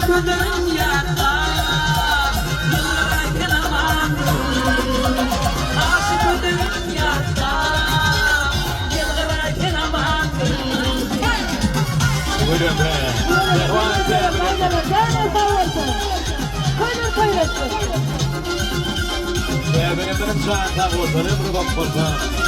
gözlerim yatta yıllarken aman aşık gözlerim yatta yıllarken aman. Buyurun be. Benim çağında kurtarım rıbap kurtarım.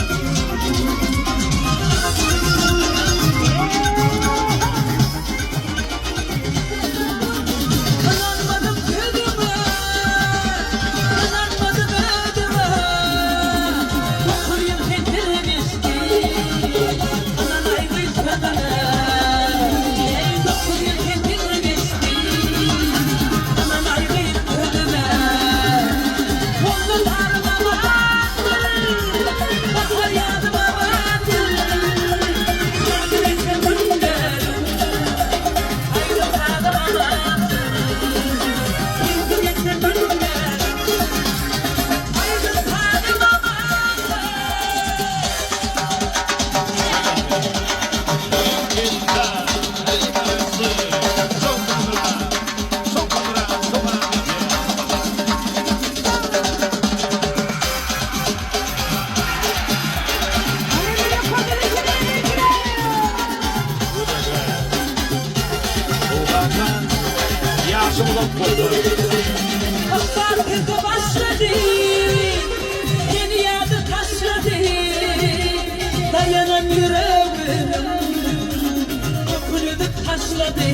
Farkında başladı, yeni yerde taşladı, dayanan yüreğim, köpürüdü taşladı,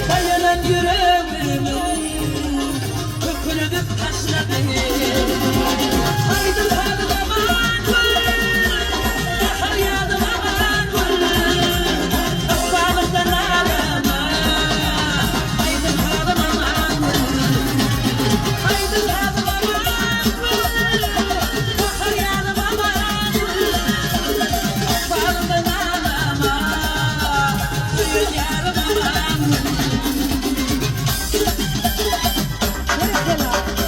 dayanan yüreğim, köpürüdü taşladı. Haydi hadi aman bahar yağdı aman kafamızdan ağlama. Haydi hadi aman haydi hadi aman bahar yağdı aman kafamızdan ağlama.